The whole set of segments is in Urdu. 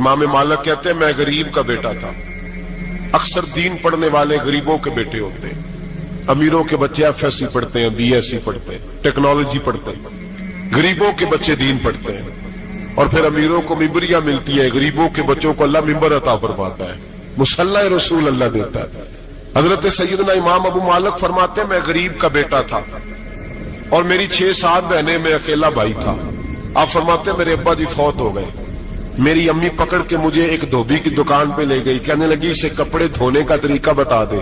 امام مالک کہتے ہیں میں غریب کا بیٹا تھا. اکثر دین پڑھنے والے غریبوں کے بیٹے ہوتے ہیں. امیروں کے بچے ایف ایس سی پڑھتے ہیں, بی ایس سی پڑھتے ہیں, ٹیکنالوجی پڑھتے ہیں. غریبوں کے بچے دین پڑھتے ہیں, اور پھر امیروں کو ممبریاں ملتی ہیں. غریبوں کے بچوں کو اللہ ممبر عطا فرماتا ہے, مصلی رسول اللہ دیتا ہے. حضرت سیدنا امام ابو مالک فرماتے ہیں میں غریب کا بیٹا تھا اور میری 6-7 بہنیں, میں اکیلا بھائی تھا. آپ فرماتے ہیں میرے ابا جی فوت ہو گئے. میری امی پکڑ کے مجھے ایک دھوبی کی دکان پہ لے گئی, کہنے لگی اسے کپڑے دھونے کا طریقہ بتا دے,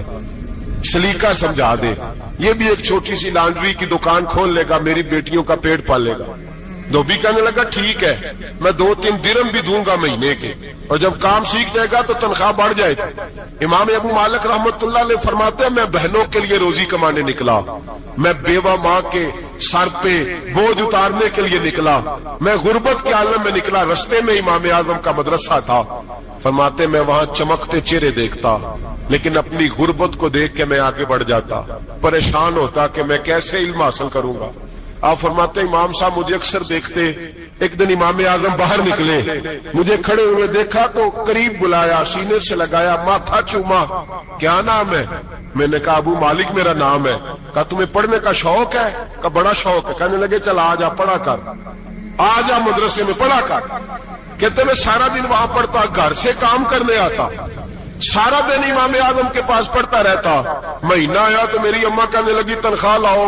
سلیقہ سمجھا دے, یہ بھی ایک چھوٹی سی لانڈری کی دکان کھول لے گا, میری بیٹیوں کا پیٹ پالے گا. دھوبی کہنے لگا ٹھیک ہے, میں 2-3 درہم بھی دوں گا مہینے کے, اور جب کام سیکھ جائے گا تو تنخواہ بڑھ جائے گی. امام ابو مالک رحمت اللہ علیہ فرماتے ہیں میں بہنوں کے لیے روزی کمانے نکلا, میں بیوہ ماں کے سر پہ بوجھ اتارنے کے لیے نکلا, میں غربت کے عالم میں نکلا. رستے میں امام اعظم کا مدرسہ تھا. فرماتے میں وہاں چمکتے چہرے دیکھتا, لیکن اپنی غربت کو دیکھ کے میں آگے بڑھ جاتا, پریشان ہوتا کہ میں کیسے علم حاصل کروں گا. آپ فرماتے امام صاحب مجھے اکثر دیکھتے. ایک دن امام اعظم باہر نکلے, مجھے کھڑے ہوئے دیکھا تو قریب بلایا, سینے سے لگایا, ماتھا چوما. کیا نام ہے؟ میں نے کہا ابو مالک میرا نام ہے. کہا تمہیں پڑھنے کا شوق ہے؟ کہا بڑا شوق ہے. کہنے لگے چل آ جا پڑھا کر, آ جا مدرسے میں پڑھا کر. کہتے میں سارا دن وہاں پڑھتا, گھر سے کام کرنے آتا, سارا دن امام اعظم کے پاس پڑھتا رہتا. مہینہ آیا تو میری اماں کہنے لگی تنخواہ لاؤ.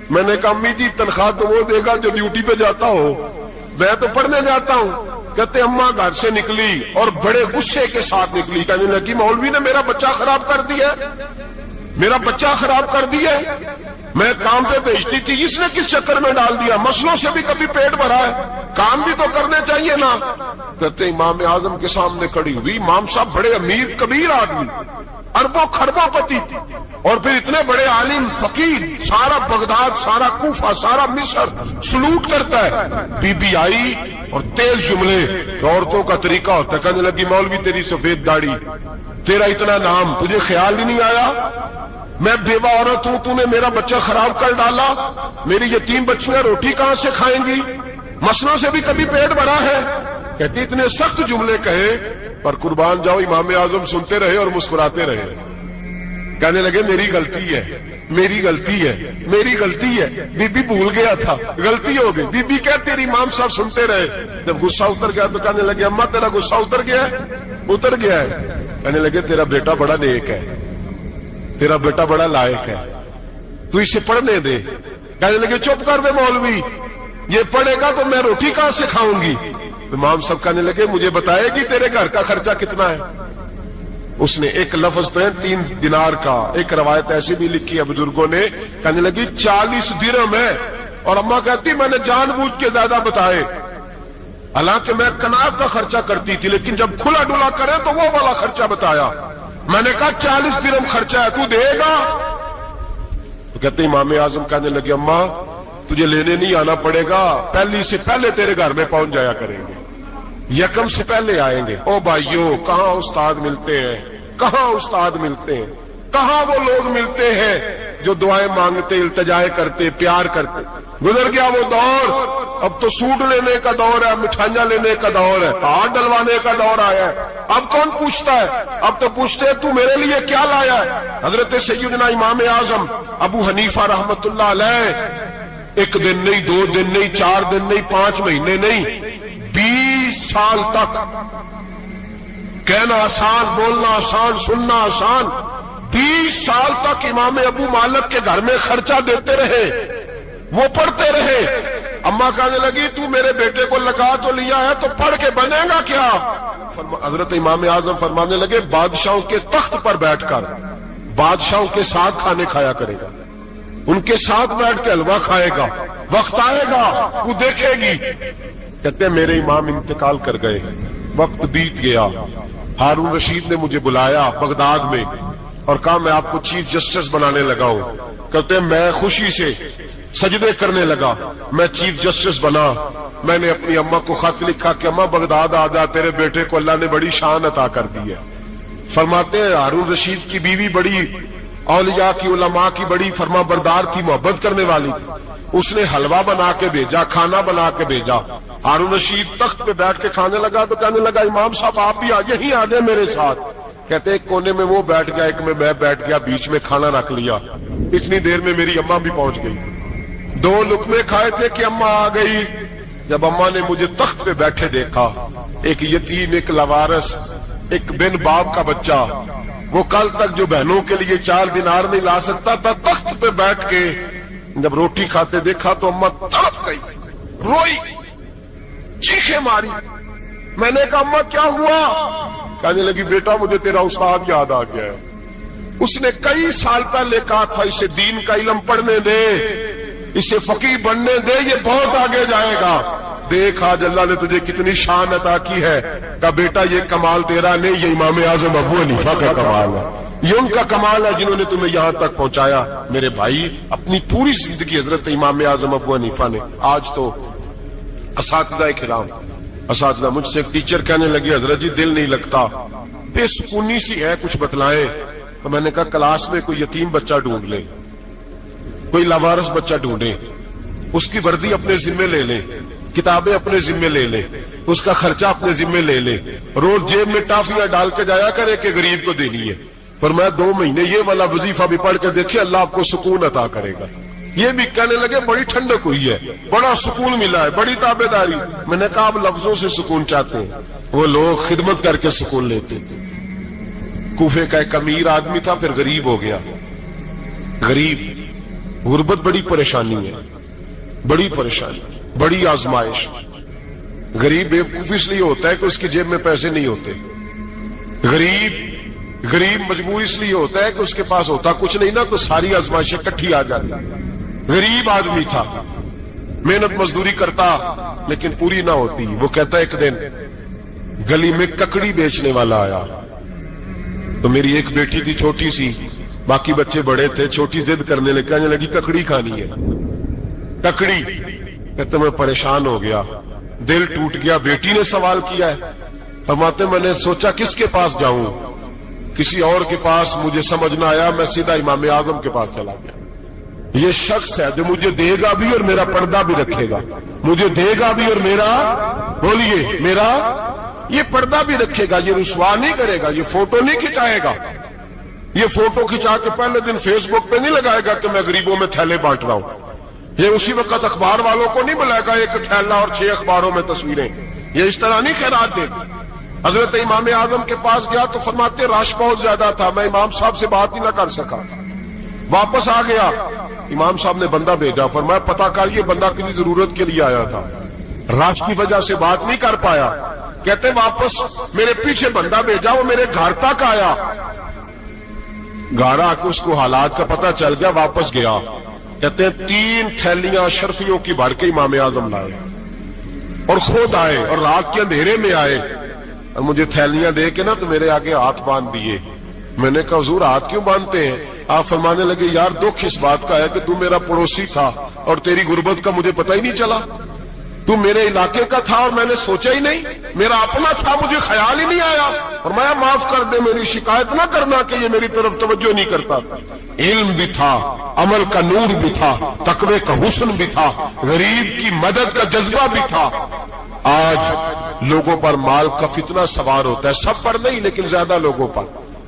میں نے کہا امی جی تنخواہ تو وہ دے گا جو ڈیوٹی پہ جاتا ہو, میں تو پڑھنے جاتا ہوں. کہتے اماں گھر سے نکلی اور بڑے غصے کے ساتھ نکلی, کہنے لگی مولوی نے میرا بچہ خراب کر دیا, میرا بچہ خراب کر دیا. میں کام پہ بھیجتی تھی, اس نے کس چکر میں ڈال دیا, مسلوں سے بھی کبھی پیٹ بھرا ہے, کام بھی تو کرنے چاہیے نا. کہتے امام اعظم کے سامنے کھڑی ہوئی. امام صاحب بڑے امیر کبیر آدمی, اربوں خربوں پتی, اور پھر اتنے بڑے عالم فقیر, سارا بغداد, سارا کوفہ, سارا مصر سلوٹ کرتا ہے. بی بی آئی اور تیز جملے, عورتوں کا طریقہ ہوتا ہے. کہنے لگی مولوی تیری سفید داڑھی, تیرا اتنا نام, تجھے خیال ہی نہیں آیا میں بیوہ عورت ہوں, تو نے میرا بچہ خراب کر ڈالا, میری یتیم بچیاں روٹی کہاں سے کھائیں گی, مسلوں سے بھی کبھی پیٹ بھرا ہے. کہتی اتنے سخت جملے کہے, پر قربان جاؤ امام اعظم سنتے رہے اور مسکراتے رہے. کہنے لگے میری غلطی ہے, میری غلطی ہے, میری غلطی ہے. بی بی بھول گیا تھا, غلطی ہو گئی. بی بی کہتے امام صاحب سنتے رہے. جب غصہ اتر گیا تو کہنے لگے اماں تیرا غصہ اتر گیا ہے؟ اتر گیا ہے. کہنے لگے تیرا بیٹا بڑا نیک ہے, تیرا بیٹا بڑا لائق ہے, تو اسے پڑھنے دے. کہنے لگے چپ کر بے مولوی, یہ پڑھے گا تو میں روٹی کہاں سے کھاؤں گی. امام صاحب کہنے لگے مجھے بتائے گی تیرے گھر کا خرچہ کتنا ہے. اس نے ایک لفظ پہ 3 دینار کا, ایک روایت ایسی بھی لکھی ہے بزرگوں نے, کہنے لگی 40 درہم ہے. اور اماں کہتی میں نے جان بوجھ کے زیادہ بتائے, حالانکہ میں کناب کا خرچہ کرتی تھی, لیکن جب کھلا ڈلا کرے تو وہ والا خرچہ بتایا. میں نے کہا 40 درہم خرچہ ہے, تو دے گا؟ تو کہتے امام اعظم کہنے لگے اماں تجھے لینے نہیں آنا پڑے گا, پہلی سے پہلے تیرے گھر میں پہنچ جایا کریں گے, یکم سے پہلے آئیں گے. او بھائیو کہاں استاد ملتے ہیں, کہاں استاد ملتے ہیں, کہاں وہ لوگ ملتے ہیں جو دعائیں مانگتے, التجائے کرتے, پیار کرتے. گزر گیا وہ دور, اب تو سوٹ لینے کا دور ہے, مٹھائیاں لینے کا دور ہے, ہاتھ ڈلوانے کا دور آیا ہے. اب کون پوچھتا ہے, اب تو پوچھتے تو میرے لیے کیا لایا ہے. حضرت سیدنا امام اعظم ابو حنیفہ رحمت اللہ علیہ 1 دن نہیں, 2 دن نہیں, 4 دن نہیں, 5 مہینے نہیں, 20 سال تک, کہنا آسان, بولنا آسان, سننا آسان, 20 سال تک امام ابو مالک کے گھر میں خرچہ دیتے رہے, وہ پڑھتے رہے. اماں کہنے لگی تو میرے بیٹے کو لگا تو لیا ہے, تو پڑھ کے بنے گا کیا. حضرت امام اعظم فرمانے لگے بادشاہوں کے تخت پر بیٹھ کر بادشاہوں کے ساتھ کھانے کھایا کرے گا, ان کے ساتھ بیٹھ کے حلوہ کھائے گا, وقت آئے گا وہ دیکھے گی. کہتے ہیں میرے امام انتقال کر گئے, وقت بیت گیا. ہارون رشید نے مجھے بلایا بغداد میں اور کہا میں آپ کو چیف جسٹس بنانے لگا ہوں. کہتے ہیں میں خوشی سے سجدے کرنے لگا, میں چیف جسٹس بنا. میں نے اپنی اماں کو خط لکھا کہ اماں بغداد آ جا, تیرے بیٹے کو اللہ نے بڑی شان عطا کر دی ہے. فرماتے ہیں ہارون رشید کی بیوی بڑی اولیاء کی, علماء کی بڑی فرما بردار تھی, محبت کرنے والی تھی. اس نے حلوہ بنا کے بھیجا، کھانا بنا کے بھیجا۔ ہارون رشید تخت پہ بیٹھ کے کھانے لگا تو کہنے لگا امام صاحب آپ بھی یہیں آ جائیں میرے ساتھ۔ کہتے ایک کونے میں وہ بیٹھ گیا، ایک میں بیٹھ گیا، بیچ میں کھانا رکھ لیا۔ اتنی دیر میں میری اماں بھی پہنچ گئی۔ 2 لقمے کھائے تھے کہ اماں آ گئی۔ جب اماں نے مجھے تخت پہ بیٹھے دیکھا، ایک یتیم، ایک لاوارث، ایک بن باپ کا بچہ، وہ کل تک جو بہنوں کے لیے 4 دینار نہیں لا سکتا تھا، تخت پہ بیٹھ کے جب روٹی کھاتے دیکھا تو اماں تڑپ گئی، روئی، چیخیں ماری۔ میں نے کہا اماں کیا ہوا؟ کہنے لگی بیٹا مجھے تیرا استاد یاد آ گیا ہے، اس نے کئی سال پہلے کہا تھا اسے دین کا علم پڑھنے دے، اسے فقیہ بننے دے، یہ بہت آگے جائے گا۔ دیکھ آج اللہ نے تجھے کتنی شان عطا کی ہے۔ کہا بیٹا یہ کمال تیرا نہیں، یہ امام اعظم ابو حنیفہ کا کمال ہے، یہ ان کا کمال ہے جنہوں نے تمہیں یہاں تک پہنچایا۔ میرے بھائی اپنی پوری زندگی حضرت امام اعظم ابو حنیفہ نے۔ آج تو اساتذہ کرام، اساتذہ مجھ سے ایک ٹیچر کہنے لگی حضرت جی دل نہیں لگتا، بے سکونی سی ہے، کچھ بتلائیں۔ تو میں نے کہا کلاس میں کوئی یتیم بچہ ڈھونڈ لیں، کوئی لاوارث بچہ ڈھونڈیں، اس کی وردی اپنے ذمے لے لیں، کتابیں اپنے ذمے لے لیں، اس کا خرچہ اپنے ذمے لے لیں، روز جیب میں ٹافیاں ڈال کے جایا کرے کہ غریب کو دینی ہے۔ پر میں 2 مہینے یہ والا وظیفہ بھی پڑھ کے دیکھے، اللہ آپ کو سکون عطا کرے گا۔ یہ بھی کہنے لگے بڑی ٹھنڈک ہوئی ہے، بڑا سکون ملا ہے، بڑی تابع داری۔ میں نے کہا آپ لفظوں سے سکون چاہتے ہیں، وہ لوگ خدمت کر کے سکون لیتے تھے۔ کوفے کا ایک امیر آدمی تھا، پھر غریب ہو گیا۔ غریب، غربت بڑی پریشانی ہے، بڑی پریشانی، بڑی آزمائش۔ غریب بیوقوف اس لیے ہوتا ہے کہ اس کی جیب میں پیسے نہیں ہوتے۔ غریب مجبور اس لیے ہوتا ہے کہ اس کے پاس ہوتا کچھ نہیں نا، تو ساری آزمائشیں اکٹھی آ جاتی۔ غریب آدمی تھا، محنت مزدوری کرتا لیکن پوری نہ ہوتی۔ وہ کہتا ایک دن گلی میں ککڑی بیچنے والا آیا، تو میری ایک بیٹی تھی چھوٹی سی، باقی بچے بڑے تھے، چھوٹی ضد کرنے لگی، کہنے لگی ککڑی کھانی ہے، ککڑی۔ کہتے میں پریشان ہو گیا، دل ٹوٹ گیا، بیٹی نے سوال کیا ہے۔ فرماتے میں نے سوچا کس کے پاس جاؤں، کسی اور کے پاس مجھے سمجھ نہ آیا، میں سیدھا امام اعظم کے پاس چلا گیا۔ یہ شخص ہے جو مجھے دے گا بھی اور میرا پردہ بھی رکھے گا، مجھے دے گا بھی اور میرا، بولیے، میرا یہ پردہ بھی رکھے گا، یہ رسوا نہیں کرے گا، یہ فوٹو نہیں کھچائے گا، یہ فوٹو کھچا کے پہلے دن فیس بک پہ نہیں لگائے گا کہ میں غریبوں میں تھیلے بانٹ رہا ہوں، یہ اسی وقت اخبار والوں کو نہیں بلائے گا ایک تھیلا اور 6 اخباروں میں تصویریں، یہ اس طرح نہیں خیرات دے۔ حضرت امام اعظم کے پاس گیا تو فرماتے رش بہت زیادہ تھا، میں امام صاحب سے بات ہی نہ کر سکا، واپس آ گیا۔ امام صاحب نے بندہ بھیجا، فرمایا پتہ کر یہ بندہ کسی ضرورت کے لیے آیا تھا، رش کی وجہ سے بات نہیں کر پایا۔ کہتے واپس میرے پیچھے بندہ بھیجا، وہ میرے گھر تک آیا، گھر آ کے اس کو حالات کا پتہ چل گیا، واپس گیا۔ کہتے ہیں 3 تھیلیاں اشرفیوں کی بھر کے امام اعظم لائے اور خود آئے اور رات کے اندھیرے میں آئے اور مجھے تھیلیاں دے کے نا تو میرے آگے ہاتھ باندھ دیے۔ میں نے کہا حضور ہاتھ کیوں باندھتے ہیں؟ آپ فرمانے لگے یار دکھ اس بات کا ہے کہ تو میرا پڑوسی تھا اور تیری غربت کا مجھے پتہ ہی نہیں چلا، تو میرے علاقے کا تھا اور میں نے سوچا ہی نہیں، میرا اپنا تھا مجھے خیال ہی نہیں آیا۔ فرمایا معاف کر دے، میری شکایت نہ کرنا کہ یہ میری طرف توجہ نہیں کرتا۔ علم بھی تھا، عمل کا نور بھی تھا، تقوی کا حسن بھی تھا، غریب کی مدد کا جذبہ بھی تھا۔ آج لوگوں پر مال کا فتنہ سوار ہوتا ہے، سب پر نہیں لیکن زیادہ لوگوں پر۔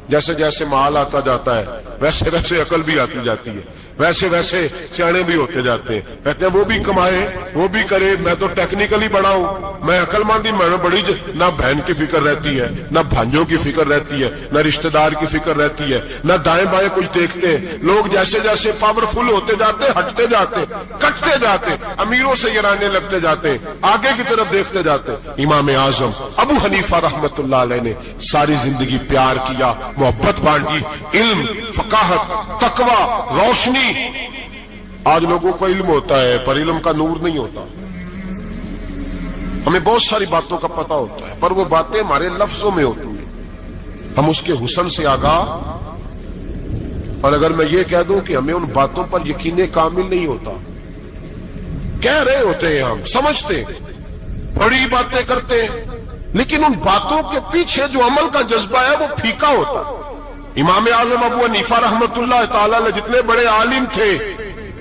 جیسے جیسے مال آتا جاتا ہے ویسے ویسے عقل بھی آتی جاتی ہے، ویسے ویسے سیانے بھی ہوتے جاتے ہیں۔ کہتے ہیں وہ بھی کمائے وہ بھی کرے، میں تو ٹیکنیکلی بڑا ہوں، میں عقل مندی، میں بڑی نہ بہن کی فکر رہتی ہے، نہ بھانجوں کی فکر رہتی ہے، نہ رشتہ دار کی فکر رہتی ہے، نہ دائیں بائیں کچھ دیکھتے ہیں۔ لوگ جیسے جیسے پاورفل ہوتے جاتے ہٹتے جاتے، کٹتے جاتے، امیروں سے گرانے لگتے جاتے، آگے کی طرف دیکھتے جاتے۔ امام اعظم ابو حنیفہ رحمت اللہ علیہ نے ساری زندگی پیار کیا، محبت بانٹی، علم، فقاہت، تقوی، روشنی۔ آج لوگوں کو علم ہوتا ہے پر علم کا نور نہیں ہوتا۔ ہمیں بہت ساری باتوں کا پتہ ہوتا ہے پر وہ باتیں ہمارے لفظوں میں ہوتی ہیں، ہم اس کے حسن سے آگاہ۔ اور اگر میں یہ کہہ دوں کہ ہمیں ان باتوں پر یقین کامل نہیں ہوتا، کہہ رہے ہوتے ہیں، ہم سمجھتے بڑی باتیں کرتے ہیں لیکن ان باتوں کے پیچھے جو عمل کا جذبہ ہے وہ پھیکا ہوتا۔ امام اعظم ابو حنیفہ رحمت اللہ تعالی علیہ جتنے بڑے عالم تھے،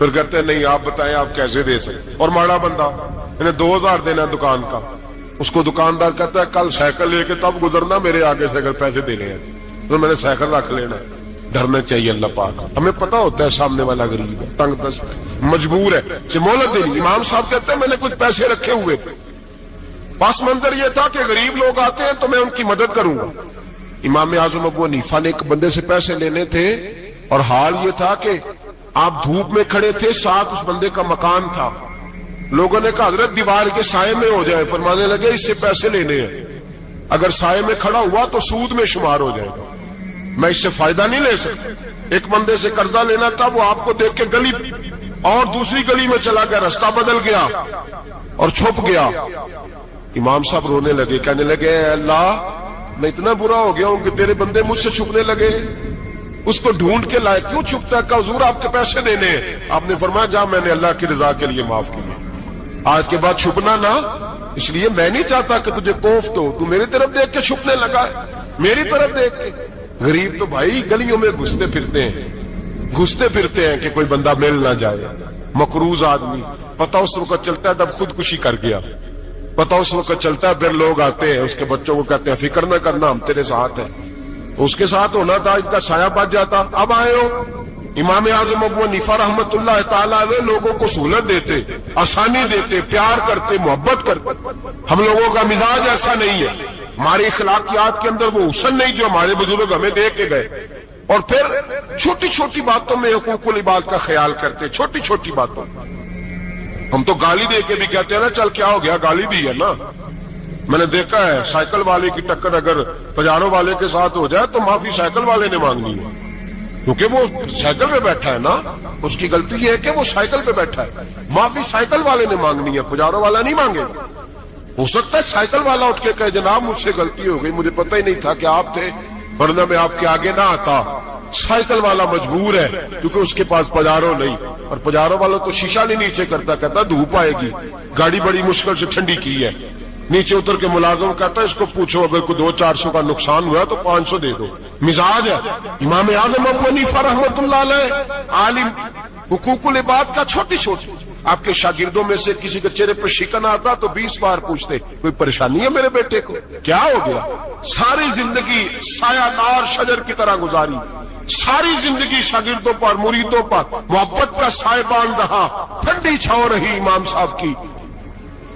پھر کہتے ہیں نہیں آپ بتائیں آپ کیسے دے سکتے. اور ماڑا بندہ انہیں 2000 دینا ہے دکان کا, اس کو دکاندار کہتا ہے کل سائیکل لے کے تب گزرنا میرے آگے سے اگر پیسے دینے ہیں تو میں نے سائیکل رکھ لینا. ڈرنا چاہیے اللہ پاک. ہمیں پتا ہوتا ہے سامنے والا غریب ہے, تنگ دست ہے, مجبور ہے, مہلت دینی. امام صاحب کہتے ہیں میں نے کچھ پیسے رکھے ہوئے تھے, پس منظر یہ تھا کہ غریب لوگ آتے ہیں تو میں ان کی مدد کروں گا. امام اعظم ابو حنیفہ نے ایک بندے سے پیسے لینے تھے اور حال یہ تھا کہ آپ دھوپ میں کھڑے تھے, ساتھ اس بندے کا مکان تھا. لوگوں نے کہا حضرت دیوار کے سائے میں ہو جائے. فرمانے لگے اس سے پیسے لینے ہیں, اگر سائے میں کھڑا ہوا تو سود میں شمار ہو جائے گا, میں اس سے فائدہ نہیں لے سکتا. ایک بندے سے قرضہ لینا تھا, وہ آپ کو دیکھ کے گلی اور دوسری گلی میں چلا گیا, رستہ بدل گیا اور چھپ گیا. امام صاحب رونے لگے, کہنے لگے اے اللہ میں اتنا برا ہو گیا ہوں کہ تیرے بندے مجھ سے چھپنے لگے. اس کو ڈھونڈ کے لائے, کیوں چھپتا ہے؟ کہا حضور آپ کے پیسے دینے ہیں. آپ نے فرمایا جا میں نے اللہ کی رضا کے لیے معاف کیے, آج کے بعد چھپنا نہ, اس لیے میں نہیں چاہتا کہ تجھے کوفت ہو. تو میری طرف دیکھ کے چھپنے لگا ہے, میری طرف دیکھ کے. غریب تو بھائی گلیوں میں گھستے پھرتے ہیں کہ کوئی بندہ مل نہ جائے. مقروض آدمی, پتہ اس وقت چلتا ہے جب خودکشی کر گیا, پتہ اس وقت چلتا ہے پھر لوگ آتے ہیں اس کے بچوں کو کہتے ہیں فکر نہ کرنا ہم تیرے ساتھ ہیں. اس کے ساتھ ہونا تھا, ان کا سایہ بچ جاتا. اب آئے ہو امام اعظم ابو حنیفہ رحمت اللہ تعالیٰ علیہ لوگوں کو سہولت دیتے, آسانی دیتے, پیار کرتے, محبت کرتے. ہم لوگوں کا مزاج ایسا نہیں ہے, ہماری اخلاقیات کے اندر وہ حسن نہیں جو ہمارے بزرگ ہمیں دے کے گئے. اور پھر چھوٹی چھوٹی باتوں میں حقوق العباد کا خیال کرتے, چھوٹی چھوٹی باتوں. ہم تو گالی دے کے بھی کہتے ہیں نا چل کیا ہو گیا, گالی دی ہے نا. میں نے دیکھا ہے سائیکل والے کی ٹکر اگر پجارو والے کے ساتھ ہو جائے تو معافی سائیکل والے نے مانگنی ہے, کیونکہ وہ سائیکل پہ بیٹھا ہے نا. اس کی غلطی یہ ہے کہ وہ سائیکل پہ بیٹھا ہے, معافی سائیکل والے نے مانگنی ہے, پجارو والا نہیں مانگے. ہو سکتا ہے سائیکل والا اٹھ کے کہے جناب مجھ سے غلطی ہو گئی, مجھے پتہ ہی نہیں تھا کہ آپ تھے, ورنہ میں آپ کے آگے نہ آتا. سائیکل والا مجبور ہے کیونکہ اس کے پاس پجارو نہیں, اور پجارو والا تو شیشہ نہیں نیچے کرتا, کہتا دھوپ آئے گی, گاڑی بڑی مشکل سے ٹھنڈی کی ہے. نیچے اتر کے ملازم کہتا ہے اس کو پوچھو اگر کوئی 200-400 کا نقصان ہوا تو 500 دے دو. مزاج ہے. امام اعظم ابو حنیفہ رحمت اللہ علیہ عالم, حقوق العباد کا چھوٹی چھوٹی. آپ کے شاگردوں میں سے کسی کے چہرے پر شکن آتا تو 20 بار پوچھتے کوئی پریشانی ہے میرے بیٹے کو, کیا ہو گیا. ساری زندگی سایہ دار شجر کی طرح گزاری, ساری زندگی شاگردوں پر مریدوں پر محبت کا سائبان رہا, ٹھنڈی چھاؤں رہی امام صاحب کی.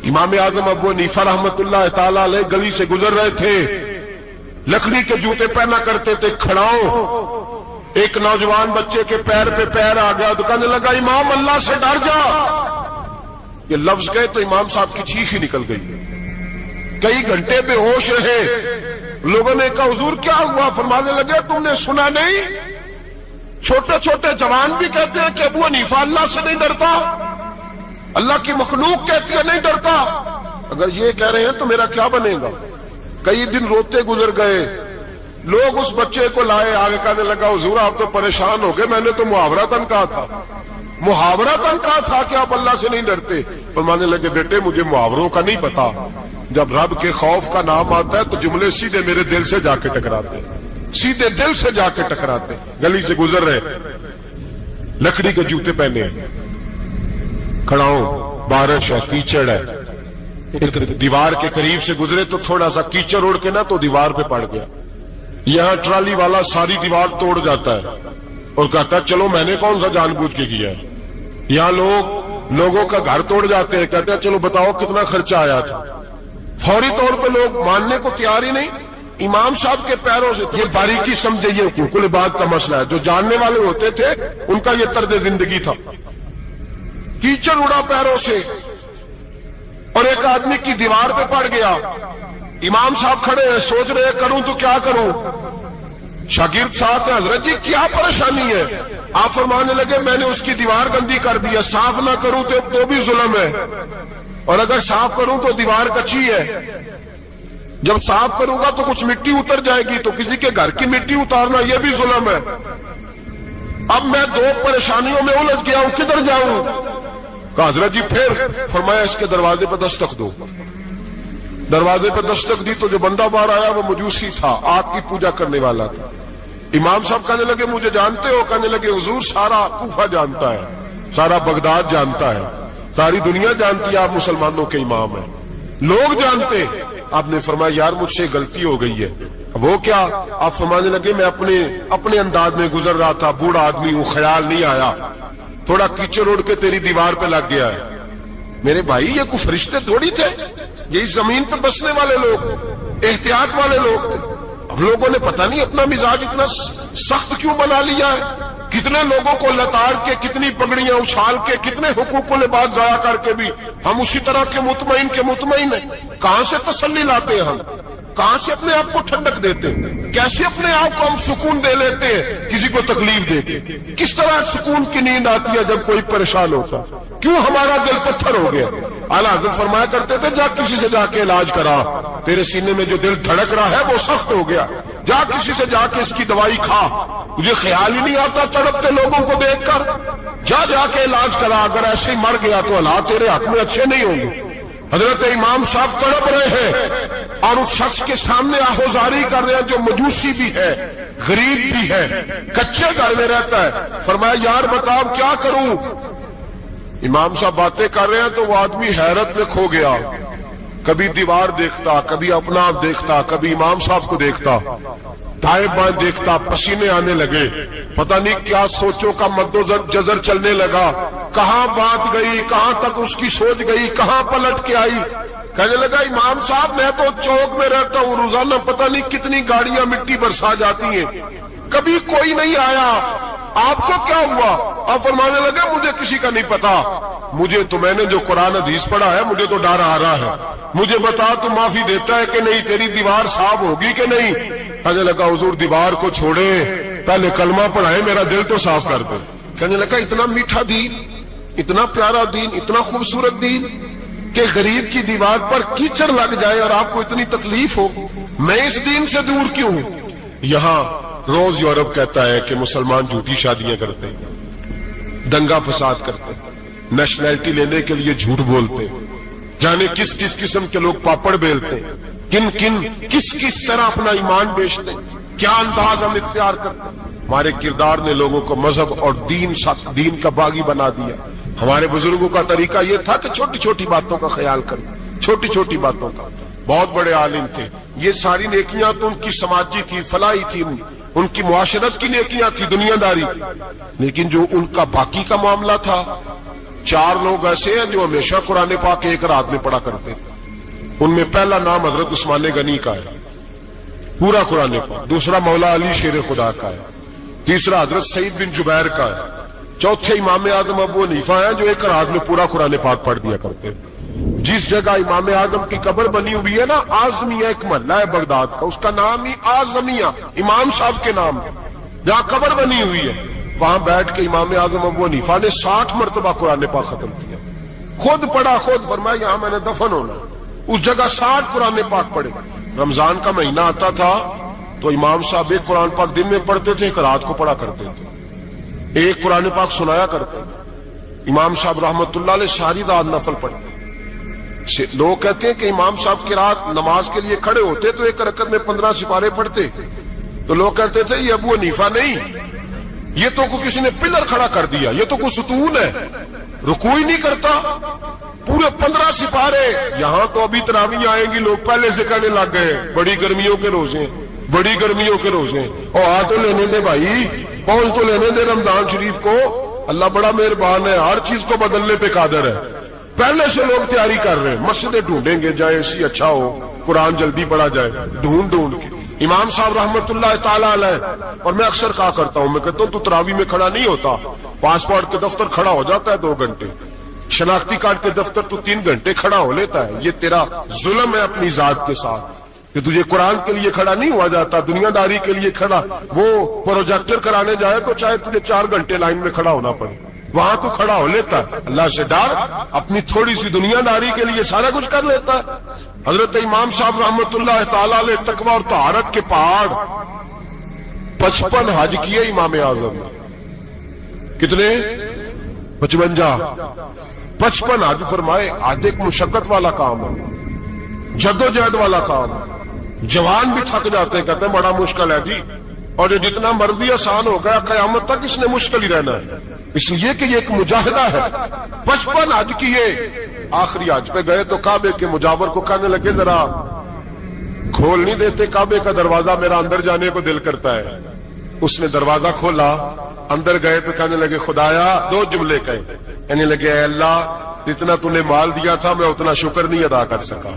امام اعظم ابو حنیفہ رحمت اللہ تعالی علیہ گلی سے گزر رہے تھے, لکڑی کے جوتے پہنا کرتے تھے, کھڑاؤں. ایک نوجوان بچے کے پیر پہ پیر آ گیا تو کہنے لگا امام اللہ سے ڈر جا. یہ لفظ گئے تو امام صاحب کی چیخ ہی نکل گئی. کئی گھنٹے بے ہوش رہے. لوگوں نے کہا حضور کیا ہوا؟ فرمانے لگے تم نے سنا نہیں, چھوٹے چھوٹے جوان بھی کہتے ہیں کہ ابو حنیفہ اللہ سے نہیں ڈرتا, اللہ کی مخلوق کہتی ہے نہیں ڈرتا. اگر یہ کہہ رہے ہیں تو میرا کیا بنے گا. کئی دن روتے گزر گئے. لوگ اس بچے کو لائے, آگے کہنے لگا حضور آپ تو پریشان ہو گئے, میں نے تو محاورتاً کہا تھا کہ آپ اللہ سے نہیں ڈرتے. فرمانے لگے بیٹے مجھے محاوروں کا نہیں پتا, جب رب کے خوف کا نام آتا ہے تو جملے سیدھے میرے دل سے جا کے ٹکراتے, سیدھے دل سے جا کے ٹکراتے. گلی سے گزر رہے, لکڑی کے جوتے پہنے, کھڑاؤں, بارش ہے, کیچڑ ہے. ایک دیوار کے قریب سے گزرے تو تھوڑا سا کیچڑ اڑ کے نا تو دیوار پہ پڑ گیا. یہاں ٹرالی والا ساری دیوار توڑ جاتا ہے اور کہتا ہے چلو میں نے کون سا جان بوجھ کے کیا ہے. یہاں لوگوں کا گھر توڑ جاتے ہیں, کہتے ہیں چلو بتاؤ کتنا خرچہ آیا تھا. فوری طور پہ لوگ ماننے کو تیار ہی نہیں. امام صاحب کے پیروں سے یہ باریکی سمجھے, یہ حقوق العباد کا مسئلہ ہے. جو جاننے والے ہوتے تھے ان کا یہ طرز زندگی تھا. کیچڑ اڑا پیروں سے اور ایک آدمی کی دیوار پہ پڑ گیا. امام صاحب کھڑے ہیں, سوچ رہے کروں تو کیا کروں. شاگرد ساتھ ہیں, حضرت جی کیا پریشانی ہے. آپ فرمانے لگے میں نے اس کی دیوار گندی کر دی ہے, صاف نہ کروں تو بھی ظلم ہے, اور اگر صاف کروں تو دیوار کچی ہے. جب صاف کروں گا تو کچھ مٹی اتر جائے گی, تو کسی کے گھر کی مٹی اتارنا یہ بھی ظلم ہے. اب میں دو پریشانیوں میں الجھ گیا ہوں, کدھر جاؤں. کہا حضرت جی پھر. فرمایا اس کے دروازے پہ دستک دو. دروازے پہ دستک دی تو جو بندہ باہر آیا وہ مجوسی تھا, آگ کی پوجا کرنے والا تھا. امام صاحب کہنے لگے مجھے جانتے ہو؟ کہنے لگے حضور سارا کوفہ جانتا ہے, سارا بغداد جانتا ہے, ساری دنیا جانتی ہے آپ مسلمانوں کے امام ہیں, لوگ جانتے. آپ نے فرمایا یار مجھ سے غلطی ہو گئی ہے. وہ کیا؟ آپ فرمانے لگے میں اپنے انداز میں گزر رہا تھا, بوڑھا آدمی ہوں, خیال نہیں آیا, تھوڑا کیچڑ اڑ کے تیری دیوار پہ لگ گیا ہے. میرے بھائی یہ کوئی فرشتے تھوڑی تھے, یہی زمین پہ بسنے والے لوگ, احتیاط والے لوگ. ہم لوگوں نے پتہ نہیں اپنا مزاج اتنا سخت کیوں بنا لیا ہے. کتنے لوگوں کو لتاڑ کے, کتنی پگڑیاں اچھال کے, کتنے حقوق و لباس ضائع کر کے بھی ہم اسی طرح کے مطمئن ہیں. کہاں سے تسلی لاتے ہیں ہم, کہاں سے اپنے آپ کو ٹھنڈک دیتے ہیں, کیسے اپنے آپ کو ہم سکون دے لیتے ہیں کسی کو تکلیف دے کے. کس طرح سکون کی نیند آتی ہے جب کوئی پریشان ہوتا, کیوں ہمارا دل پتھر ہو گیا. اعلیٰ حضرت فرمایا کرتے تھے جا کسی سے جا کے علاج کرا, تیرے سینے میں جو دل دھڑک رہا ہے وہ سخت ہو گیا, جا کسی سے جا کے اس کی دوائی کھا, تجھے خیال ہی نہیں آتا تڑپتے لوگوں کو دیکھ کر, جا کے علاج کرا, اگر ایسے ہی مر گیا تو حالات تیرے حق میں اچھے نہیں ہوں گے. حضرت امام صاحب تڑپ رہے ہیں اور اس شخص کے سامنے آہوزاری کر رہے ہیں جو مجوسی بھی ہے, غریب بھی ہے, کچے گھر میں رہتا ہے. فرمایا یار بتاؤ کیا کروں. امام صاحب باتیں کر رہے ہیں تو وہ آدمی حیرت میں کھو گیا, کبھی دیوار دیکھتا, کبھی اپنا آپ دیکھتا, کبھی امام صاحب کو دیکھتا, دائیں بائیں دیکھتا, پسینے آنے لگے, پتہ نہیں کیا سوچوں کا مد و جزر چلنے لگا, کہاں بات گئی, کہاں تک اس کی سوچ گئی, کہاں پلٹ کے آئی. کہنے لگا امام صاحب میں تو چوک میں رہتا ہوں, روزانہ پتہ نہیں کتنی گاڑیاں مٹی برسا جاتی ہیں, کبھی کوئی نہیں آیا, آپ کو کیا ہوا؟ آپ فرمانے لگے مجھے کسی کا نہیں پتا, مجھے تو میں نے جو قرآن حدیث پڑھا ہے مجھے تو ڈر آ رہا ہے, مجھے بتا تو معافی دیتا ہے کہ نہیں, تیری دیوار صاف ہوگی کہ نہیں. کہنے لگا حضور دیوار کو چھوڑے, پہلے کلمہ پڑھائے, میرا دل تو صاف کر دے. کہنے لگا اتنا میٹھا دین, اتنا پیارا دین, اتنا خوبصورت دین کہ غریب کی دیوار پر کیچڑ لگ جائے اور آپ کو اتنی تکلیف ہو, میں اس دین سے دور کیوں ہوں. یہاں روز یورپ کہتا ہے کہ مسلمان جھوٹی شادیاں کرتے ہیں, دنگا فساد کرتے ہیں, نیشنلٹی لینے کے لیے جھوٹ بولتے ہیں, جانے کس کس قسم کے لوگ پاپڑ بیلتے ہیں, کس طرح اپنا ایمان بیچتے ہیں, کیا انداز ہم اختیار کرتے ہیں. ہمارے کردار نے لوگوں کو مذہب اور دین کا باغی بنا دیا. ہمارے بزرگوں کا طریقہ یہ تھا کہ چھوٹی چھوٹی باتوں کا خیال کریں, چھوٹی چھوٹی باتوں کا. بہت بڑے عالم تھے, یہ ساری نیکیاں تو ان کی سماجی تھی, فلاحی تھی, ان کی معاشرت کی نیکیاں تھی, دنیا داری. لیکن جو ان کا باقی کا معاملہ تھا, 4 لوگ ایسے ہیں جو ہمیشہ قرآن پاک ایک رات میں پڑھا کرتے تھے. ان میں پہلا نام حضرت عثمان غنی کا ہے, پورا قرآن پاک. دوسرا مولا علی شیر خدا کا ہے. تیسرا حضرت سعید بن جبیر کا ہے. چوتھے امام اعظم ابو حنیفہ ہیں جو ایک رات میں پورا قرآن پاک پڑھ دیا کرتے ہیں. جس جگہ امام اعظم کی قبر بنی ہوئی ہے نا, اعظمیہ ایک محلہ ہے بغداد کا, اس کا نام ہی اعظمیہ, امام صاحب کے نام ہے, جہاں قبر بنی ہوئی ہے. وہاں بیٹھ کے امام اعظم ابو حنیفہ نے 60 مرتبہ قرآن پاک ختم کیا, خود پڑھا, خود فرمایا یہاں میں نے دفن ہونا. اس جگہ 60 قرآن پاک پڑھے. رمضان کا مہینہ آتا تھا تو امام صاحب ایک قرآن پاک دن میں پڑھتے تھے, ایک رات کو پڑھا کرتے تھے, ایک قرآن پاک سنایا کرتے تھے. امام صاحب رحمت اللہ علیہ ساری رات نفل پڑھتے. لوگ کہتے ہیں کہ امام صاحب کی رات نماز کے لیے کھڑے ہوتے تو ایک رکعت میں 15 سپارے پڑھتے, تو لوگ کہتے تھے یہ ابو حنیفہ نہیں, یہ تو کسی نے پلر کھڑا کر دیا, یہ تو کوئی ستون ہے, رکوع ہی نہیں کرتا, پورے 15 سپارے. یہاں تو ابھی تراویح آئیں گی, لوگ پہلے سے کہنے لگ گئے بڑی گرمیوں کے روزے, بڑی گرمیوں کے روزے. اور آ تو لینے دے بھائی, پہنچ تو لینے دے رمضان شریف کو. اللہ بڑا مہربان ہے, ہر چیز کو بدلنے پہ قادر ہے. پہلے سے لوگ تیاری کر رہے ہیں, مسجدیں ڈھونڈیں گے جائے اسی اچھا ہو, قرآن جلدی پڑھا جائے, ڈھونڈ کے. امام صاحب رحمت اللہ تعالی علیہ, اور میں اکثر کہا کرتا ہوں, میں کہتا ہوں تو تراویح میں کھڑا نہیں ہوتا, پاسپورٹ کے دفتر کھڑا ہو جاتا ہے 2 گھنٹے, شناختی کارڈ کے دفتر تو 3 گھنٹے کھڑا ہو لیتا ہے. یہ تیرا ظلم ہے اپنی ذات کے ساتھ کہ تجھے قرآن کے لیے کھڑا نہیں ہوا جاتا, دنیا داری کے لیے کھڑا. وہ پروجیکٹر کرانے جائے تو چاہے تجھے 4 گھنٹے لائن میں کھڑا ہونا پڑے, وہاں تو کھڑا ہو لیتا ہے. اللہ سے ڈر, اپنی تھوڑی سی دنیا داری کے لیے سارا کچھ کر لیتا ہے. حضرت امام صاحب رحمت اللہ تعالی علیہ تقوی اور طہارت کے پہاڑ 55 حج کیے امام اعظم نے. کتنے؟ 55 حج فرمائے. حج ایک مشقت والا کام ہے, جدوجہد والا کام ہے. جوان بھی تھک جاتے ہیں, کہتے ہیں بڑا مشکل ہے جی, اور یہ جتنا مرضی آسان ہو گیا قیامت تک اس نے مشکل ہی رہنا ہے. اس لیے کہ یہ ایک مجاہدہ ہے. 55 حج کیے, آخری حج پہ گئے تو کعبے کے مجاور کو کہنے لگے ذرا کھول نہیں دیتے کعبے کا دروازہ, میرا اندر جانے کو دل کرتا ہے. اس نے دروازہ کھولا, اندر گئے تو کہنے لگے خدایا, 2 جملے کہے, کہنے لگے اے اللہ جتنا تو نے مال دیا تھا میں اتنا شکر نہیں ادا کر سکا,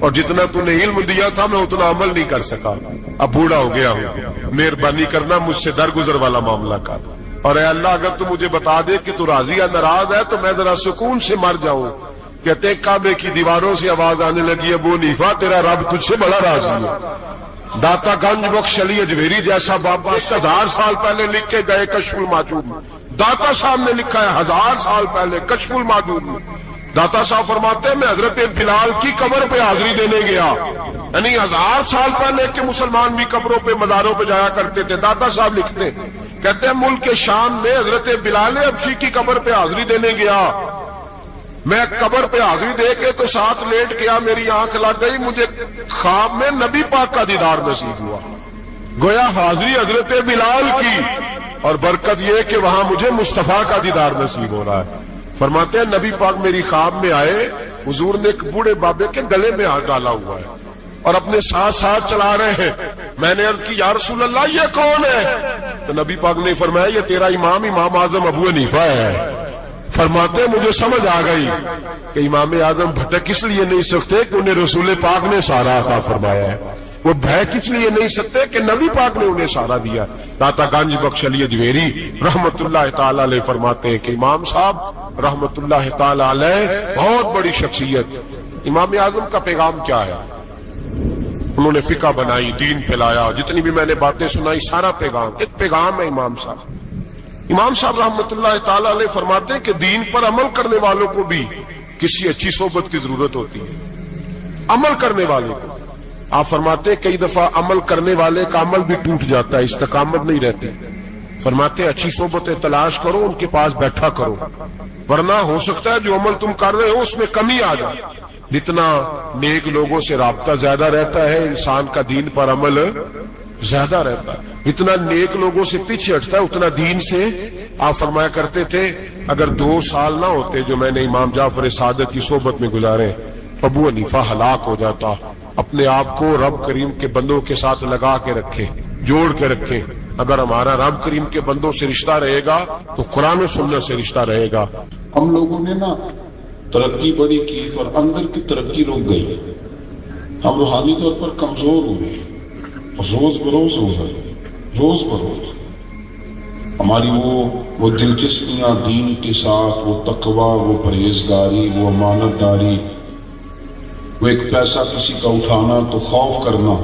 اور جتنا تو نے علم دیا تھا میں اتنا عمل نہیں کر سکا, اب بوڑھا ہو گیا ہوں, مہربانی کرنا مجھ سے درگزر والا معاملہ کر, اور اے اللہ اگر تو مجھے بتا دے کہ تو راضی یا ناراض ہے تو میں ذرا سکون سے مر جاؤں. کہتے کعبے کی دیواروں سے آواز آنے لگی, ابو حنیفہ تیرا رب تجھ سے بڑا راضی ہے. داتا گنج بخش علی اجمیری جیسا بابا 1000 سال پہلے لکھ کے گئے کشف الماجوب میں, داتا صاحب نے لکھا ہے 1000 سال پہلے کشف الماجوب میں. داتا صاحب فرماتے ہیں میں حضرت بلال کی قبر پہ حاضری دینے گیا, یعنی 1000 سال پہلے کے مسلمان بھی قبروں پہ مزاروں پہ جایا کرتے تھے. داتا صاحب لکھتے کہتے ہیں ملک شام میں حضرت بلال حبشی کی قبر پہ حاضری دینے گیا, میں قبر پہ حاضری دے کے تو ساتھ لیٹ گیا, میری آنکھ لگ گئی, مجھے خواب میں نبی پاک کا دیدار نصیب ہوا. گویا حاضری حضرت بلال کی, اور برکت یہ کہ وہاں مجھے مصطفیٰ کا دیدار نصیب ہو رہا ہے. فرماتے ہیں نبی پاک میری خواب میں آئے, حضور نے ایک بوڑھے بابے کے گلے میں ہاتھ ڈالا ہوا ہے اور اپنے ساتھ چلا رہے ہیں. میں نے عرض کی یا رسول اللہ یہ کون ہے؟ تو نبی پاک نے فرمایا یہ تیرا امام اعظم ابو حنیفہ ہے. فرماتے ہیں مجھے سمجھ آ گئی کہ امام اعظم بھٹک اس لیے نہیں سکتے کہ انہیں رسول پاک نے سارا عطا فرمایا ہے, وہ بھٹک اس لیے نہیں سکتے کہ نبی پاک نے انہیں سارا دیا. داتا گنج بخش علی اجمیری رحمت اللہ تعالی علیہ فرماتے ہیں کہ امام صاحب رحمت اللہ تعالی علیہ بہت بڑی شخصیت. امام اعظم کا پیغام کیا ہے؟ انہوں نے فقہ بنائی, دین پھیلایا, جتنی بھی میں نے باتیں سنائی سارا پیغام, ایک پیغام ہے امام صاحب. امام صاحب رحمت اللہ تعالی علیہ فرماتے ہیں کہ دین پر عمل کرنے والوں کو بھی کسی اچھی صحبت کی ضرورت ہوتی ہے. عمل کرنے والے کو آپ فرماتے ہیں کئی دفعہ عمل کرنے والے کا عمل بھی ٹوٹ جاتا ہے, استقامت نہیں رہتی. فرماتے ہیں اچھی صحبتیں تلاش کرو, ان کے پاس بیٹھا کرو, ورنہ ہو سکتا ہے جو عمل تم کر رہے ہو اس میں کمی آ جائے. جتنا نیک لوگوں سے رابطہ زیادہ رہتا ہے انسان کا دین پر عمل زیادہ رہتا ہے. اتنا نیک لوگوں سے پیچھے ہٹتا ہے اتنا دین سے. آپ فرمایا کرتے تھے اگر 2 سال نہ ہوتے جو میں نے امام جعفر صادق کی صحبت میں گزارے, ابو حنیفہ ہلاک ہو جاتا. اپنے آپ کو رب کریم کے بندوں کے ساتھ لگا کے رکھے, جوڑ کے رکھے. اگر ہمارا رب کریم کے بندوں سے رشتہ رہے گا تو قرآن و سنت سے رشتہ رہے گا. ہم لوگوں نے نا ترقی بڑی کی اور اندر کی ترقی رک گئی. ہم روحانی طور پر کمزور ہوئے, روز بروز ہو رہے, روز بروز. ہماری وہ دلچسپیاں دین کے ساتھ, وہ تقوی, وہ پرہیزگاری, وہ امانت داری, وہ ایک پیسہ کسی کا اٹھانا تو خوف کرنا,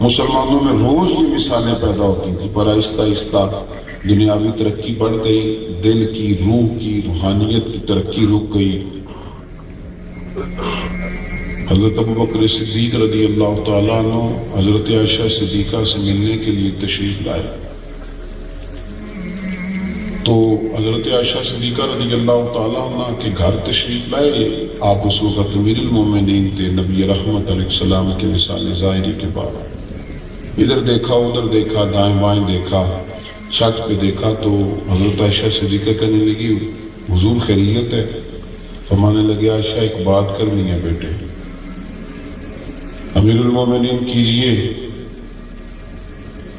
مسلمانوں میں روز یہ مثالیں پیدا ہوتی تھی. پر آہستہ آہستہ دنیاوی ترقی بڑھ گئی, دل کی, روح کی, روحانیت کی ترقی رک گئی. حضرت ابوبکر صدیق رضی اللہ تعالیٰ عنہ حضرت عائشہ صدیقہ سے ملنے کے لیے تشریف لائے. تو حضرت عائشہ صدیقہ رضی اللہ تعالیٰ عنہ کے گھر تشریف لائے. آپ اس وقت امیر المومنین تھے, نبی رحمت علیہ السلام کے مثال ظاہری کے بعد. ادھر دیکھا, ادھر دیکھا, دائیں بائیں دیکھا, چھت پہ دیکھا تو حضرت عائشہ صدیقہ کہنے لگی حضور خیریت ہے؟ فرمانے لگے عائشہ ایک بات کرنی ہے بیٹے. امیر المومنین کیجئے.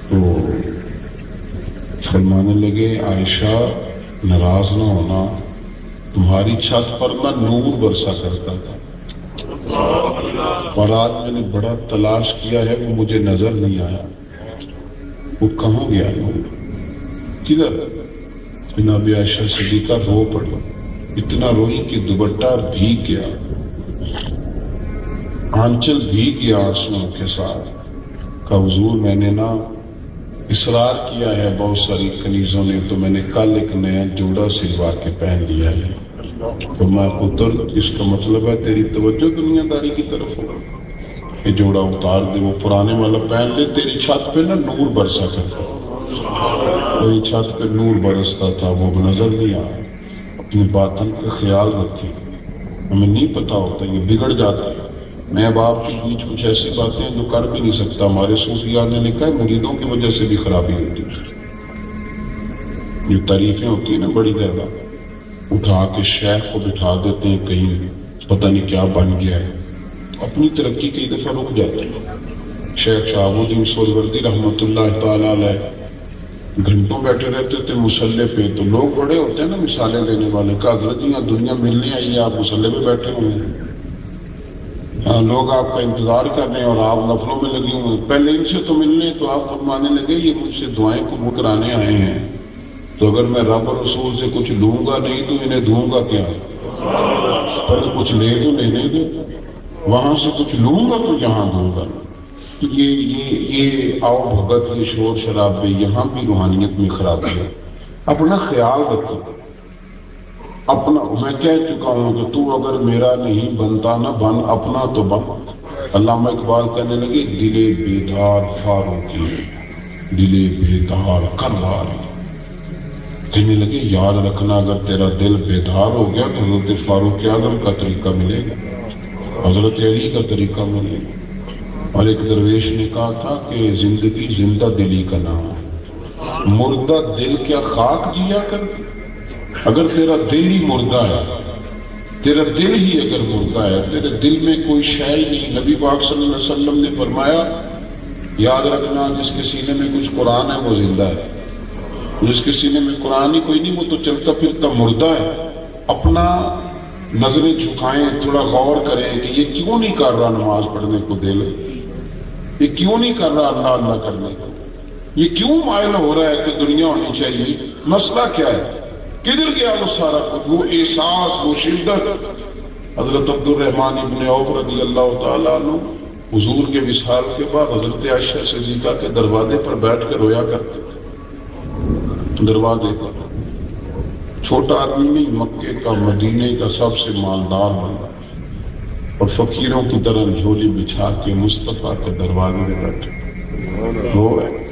تو فرمانے لگے عائشہ ناراض نہ ہونا, تمہاری چھت پر نہ نور برسا کرتا تھا, اور آج میں نے بڑا تلاش کیا ہے وہ مجھے نظر نہیں آیا. وہ کہاں گیا نور, کدھر؟ جناب عائشہ صدیقہ رو پڑی, اتنا روئی کہ دوپٹہ بھیگ گیا, آنچل بھیگ گیا آنسوؤں کے ساتھ. کہا حضور میں نے نا اصرار کیا ہے بہت ساری کنیزوں نے, تو میں نے کل ایک نیا جوڑا سلوا کے پہن لیا ہے. تو میں پتر اس کا مطلب ہے تیری توجہ دنیا داری کی طرف ہو, یہ جوڑا اتار دے, وہ پرانے والا پہن لے. تیری چھت پہ نا نور برسا کرتا, میری چھت پہ نور برستا تھا, وہ نظر نہیں آیا. اپنی باطن کا خیال رکھیں, ہمیں نہیں پتا ہوتا, یہ بگڑ جاتا ہے. میں اب آپ کے بیچ کچھ ایسی باتیں جو کر بھی نہیں سکتا. ہمارے صوفیاء نے لکھا ہے مریدوں کی وجہ سے بھی خرابی ہوتی ہے. جو تعریفیں ہوتی ہیں نا بڑی زیادہ، اٹھا کے شیخ کو بٹھا دیتے ہیں کہیں پتہ نہیں کیا بن گیا ہے، اپنی ترقی کئی دفعہ رک جاتے ہیں۔ شیخ شہاب الدین سہروردی رحمۃ اللہ تعالی علیہ گھنٹوں بیٹھے رہتے تھے مصلح پہ، تو لوگ بڑے ہوتے ہیں نا مثالیں دینے والے، کہ حضرت یہاں دنیا ملنے آئی ہے، آپ مصلح پہ بیٹھے ہوئے ہیں، لوگ آپ کا انتظار کر رہے ہیں اور آپ نفلوں میں لگے ہوئے ہیں، پہلے ان سے تو ملنے، تو آپ فرمانے لگے یہ مجھ سے دعائیں قبول کرانے آئے ہیں، تو اگر میں رب اور رسول سے کچھ لوں گا نہیں تو انہیں دوں گا کیا؟ پہلے کچھ لے تو لینے دے، وہاں سے کچھ لوں گا تو یہاں دوں گا۔ یہ آؤ بھگت، یہ شور شرابے، یہاں بھی روحانیت میں خرابی ہے۔ اپنا خیال رکھو، اپنا، میں کہہ چکا ہوں کہ تو اگر میرا نہیں بنتا نہ بن، اپنا تو بن۔ علامہ اقبال کہنے لگے دلے بیدار فاروقی، دلے بیدار کراری، کہنے لگے یاد رکھنا اگر تیرا دل بیدار ہو گیا تو حضرت فاروق اعظم کا طریقہ ملے گا، حضرت علی کا طریقہ ملے گا۔ اور ایک درویش نے کہا تھا کہ زندگی زندہ دلی کا نام ہے، مردہ دل کیا خاک جیا کرتی؟ اگر تیرا دل ہی مردہ ہے، تیرا دل ہی اگر مردہ ہے، تیرے دل میں کوئی شے ہی نہیں، نبی پاک صلی اللہ علیہ وسلم نے فرمایا یاد رکھنا جس کے سینے میں کچھ قرآن ہے وہ زندہ ہے، جس کے سینے میں قرآن ہی کوئی نہیں وہ تو چلتا پھرتا مردہ ہے۔ اپنا نظریں جھکائیں، تھوڑا غور کریں کہ یہ کیوں نہیں کر رہا نماز پڑھنے کو دل، یہ کیوں نہیں کر رہا اللہ اللہ کرنے کو، یہ کیوں مائل ہو رہا ہے کہ دنیا ہونی چاہیے، مسئلہ کیا ہے، کدھر گیا وہ سارا کچھ، وہ احساس، وہ شدت۔ حضرت عبد الرحمن ابن عوف رضی اللہ تعالیٰ عنہ حضور کے وصال کے بعد حضرت عائشہ صدیقہ کے دروازے پر بیٹھ کر رویا کرتے تھے، دروازے پر۔ چھوٹا آدمی نہیں، مکے کا مدینے کا سب سے مالدار بندہ، اور فقیروں کی طرح جھولی بچھا کے مصطفیٰ کے دروازے میں بیٹھے رو رہے۔